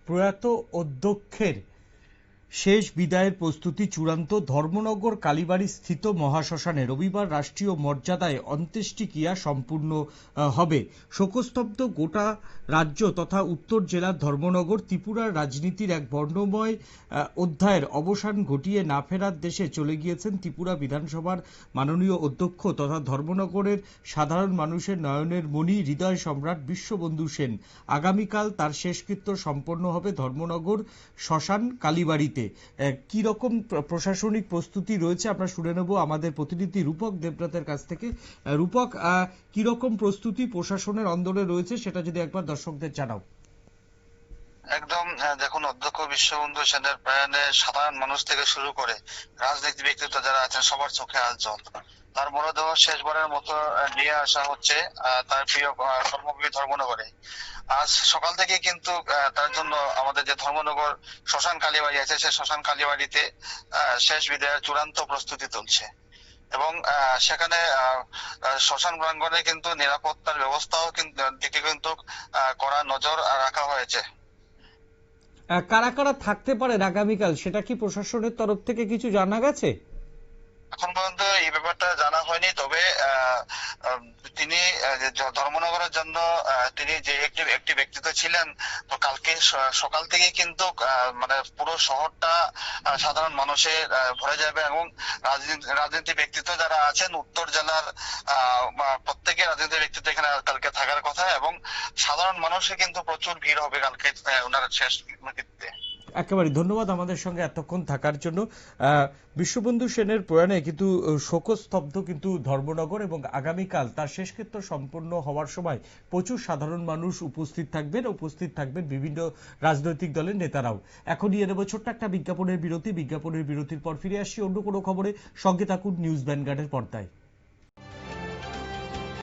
প্রয়াত অধ্যক্ষের শেষ বিদায়ের প্রস্তুতি চূড়ান্ত। ধর্মনগর কালীবাড়ি স্থিত মহাশ্মশানে রবিবার রাষ্ট্রীয় মর্যাদায় অন্ত্যেষ্টিক্রিয়া সম্পূর্ণ হবে। শোকস্তব্ধ গোটা রাজ্য তথা উত্তর জেলার ধর্মনগর। ত্রিপুরার রাজনীতির এক বর্ণময় অধ্যায়ের অবসান ঘটিয়ে না ফেরার দেশে চলে গিয়েছেন ত্রিপুরা বিধানসভার মাননীয় অধ্যক্ষ তথা ধর্মনগরের সাধারণ মানুষের নয়নের মণি, হৃদয় সম্রাট বিশ্ববন্ধু সেন। আগামীকাল তার শেষকৃত্য সম্পন্ন হবে ধর্মনগর শ্মশান কালীবাড়িতে। কি রকম প্রশাসনিক প্রস্তুতি রয়েছে আমরা শুনে নেব আমাদের প্রতিনিধি রূপক দেবব্রতের কাছ থেকে। রূপক, কি রকম প্রস্তুতি প্রশাসনের অন্দরে রয়েছে সেটা যদি একবার দর্শকদের জানাও। একদম দেখুন, অধ্যক্ষ বিশ্ববন্ধু সেনের প্রয়াণে সাধারণ মানুষ থেকে শুরু করে রাজনীতি ব্যক্তিত্ব যারা আছেন সবার চোখে আজ জল। তার মরদেহ শেষবারের মতো নিয়ে আসা হচ্ছে তার প্রিয় কর্মভূমি ধর্মনগরে। আজ সকাল থেকে কিন্তু তার জন্য আমাদের যে ধর্মনগর শ্মশান কালীবাড়ি আছে সেই শ্মশান কালীবাড়িতে শেষ বিদায়ের চূড়ান্ত প্রস্তুতি চলছে এবং সেখানে শ্মশান প্রাঙ্গণে কিন্তু নিরাপত্তার ব্যবস্থাও দিকে কিন্তু কড়া নজর রাখা হয়েছে। কারা কারা থাকতে পারেন আগামীকাল সেটা কি প্রশাসনের তরফ থেকে কিছু জানা গেছে? এখন পর্যন্ত এই ব্যাপারটা জানা হয়নি, তবে তিনি ধর্মনগরের জন্য তিনি যে একটি ব্যক্তিত্ব ছিলেন, তো কালকে সকাল থেকে কিন্তু মানে পুরো শহরটা সাধারণ মানুষে ভরে যাবে এবং রাজনীতি ব্যক্তিত্ব যারা আছেন উত্তর জেলার প্রত্যেকের রাজনীতি ব্যক্তিত্ব এখানে কালকে থাকার কথা এবং সাধারণ মানুষের কিন্তু প্রচুর ভিড় হবে কালকে ওনার শেষ কৃত্যে। একেবারে ধন্যবাদ আমাদের সঙ্গে এতক্ষণ থাকার জন্য। বিশ্ববন্ধু সেনের প্রয়াণে কিন্তু শোকস্তব্ধ কিন্তু ধর্মনগর এবং আগামীকাল তার শেষকৃত্য সম্পন্ন হওয়ার সময় প্রচুর সাধারণ মানুষ উপস্থিত থাকবেন বিভিন্ন রাজনৈতিক দলের নেতারাও। এখন নিয়ে নেব ছোট্ট একটা বিজ্ঞাপনের বিরতির পর ফিরে আসছি অন্য কোনো খবরে। সঙ্গে থাকুন নিউজ ভ্যানগার্ডের পর্দায়।